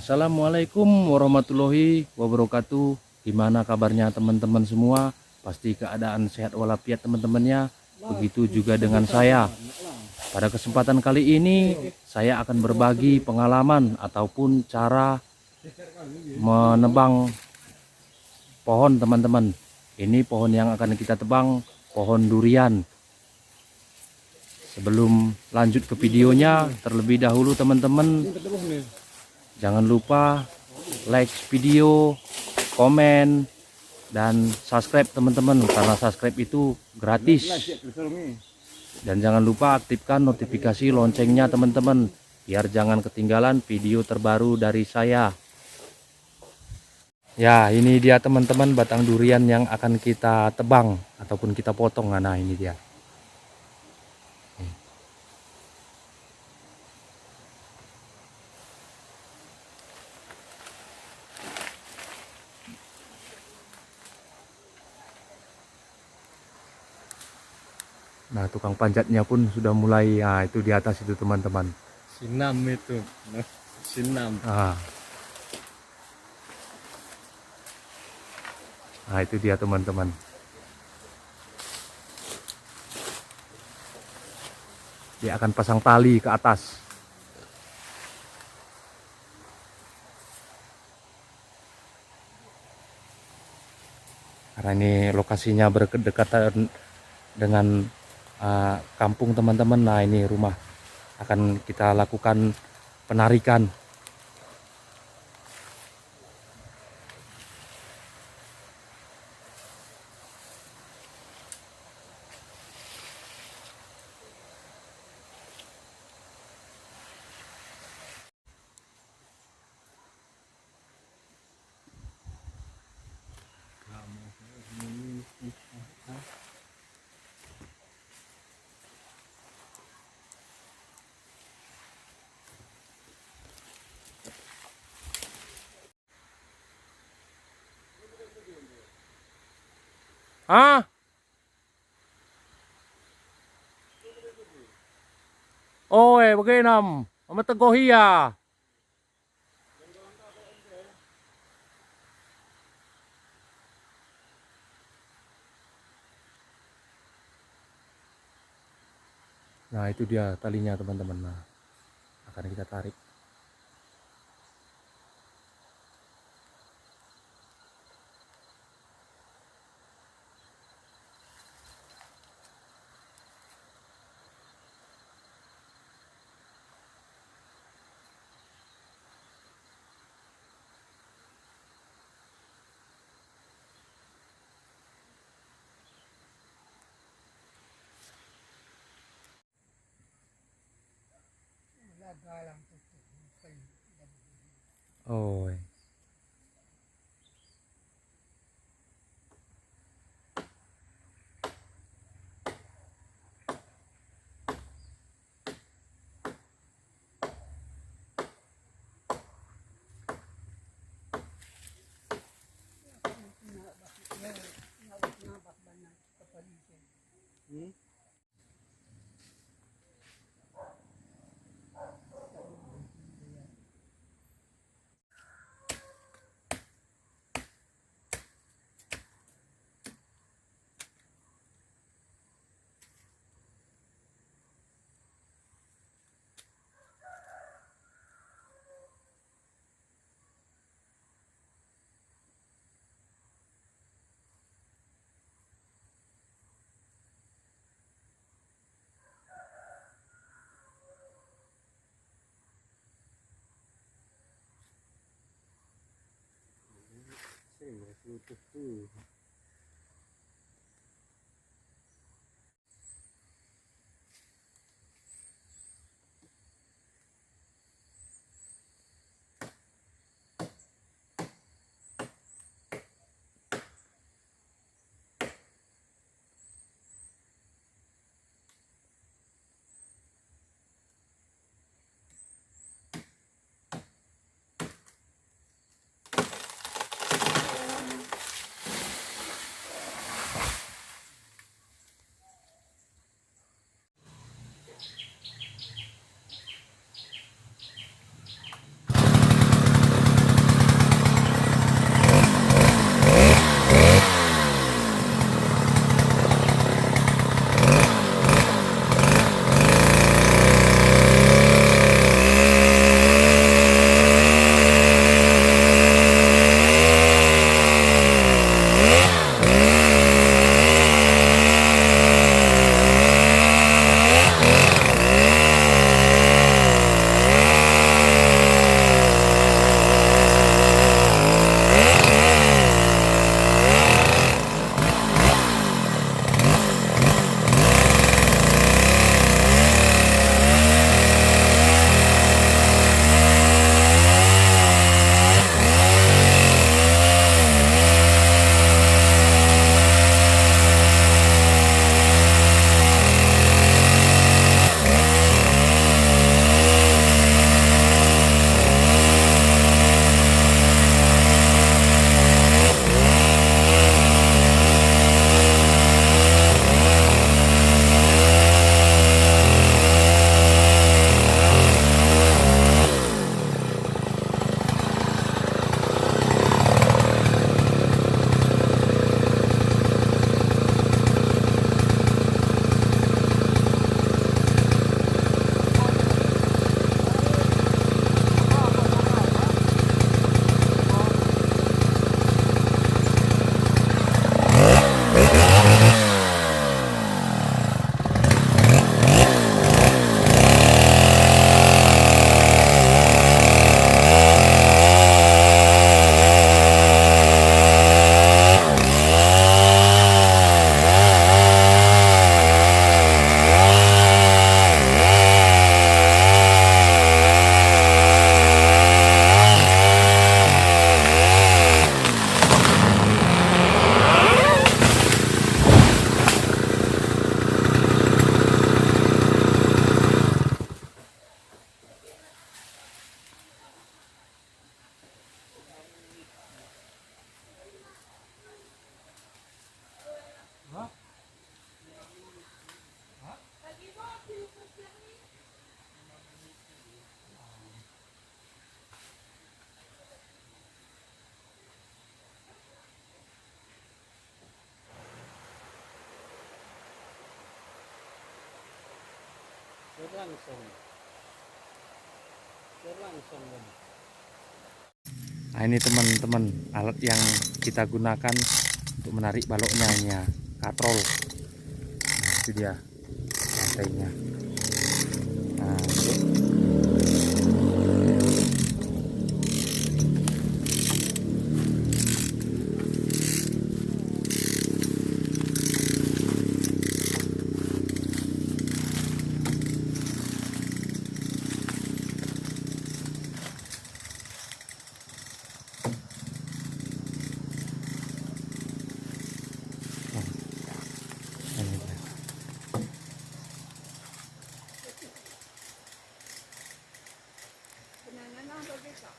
Assalamualaikum warahmatullahi wabarakatuh. Gimana kabarnya teman-teman semua? Pasti keadaan sehat walafiat teman-temannya. Begitu juga dengan saya. Pada kesempatan kali ini saya akan berbagi pengalaman ataupun cara menebang pohon teman-teman. Ini pohon yang akan kita tebang, pohon durian. Sebelum lanjut ke videonya, terlebih dahulu teman-teman, jangan lupa like video, komen, dan subscribe teman-teman, karena subscribe itu gratis. Dan jangan lupa aktifkan notifikasi loncengnya teman-teman, biar jangan ketinggalan video terbaru dari saya. Ya, ini dia teman-teman batang durian yang akan kita tebang ataupun kita potong. Nah, ini dia. Nah, tukang panjatnya pun sudah mulai, ya itu di atas itu teman-teman. Sinam itu, sinam. Nah, itu dia teman-teman. Dia akan pasang tali ke atas. Karena ini lokasinya berdekatan dengan kampung teman-teman. Nah, ini rumah. Akan kita lakukan penarikan. Ah, oh, baginam, amategohiya. Nah, itu dia talinya teman-teman. Nah, akan kita tarik. Oh, Berlangsung. Berlangsung. Nah ini teman-teman alat yang kita gunakan untuk menarik baloknya ini ya, katrol. Nah, itu dia rantainya. Nah, ini dia. Benangan apa bisa?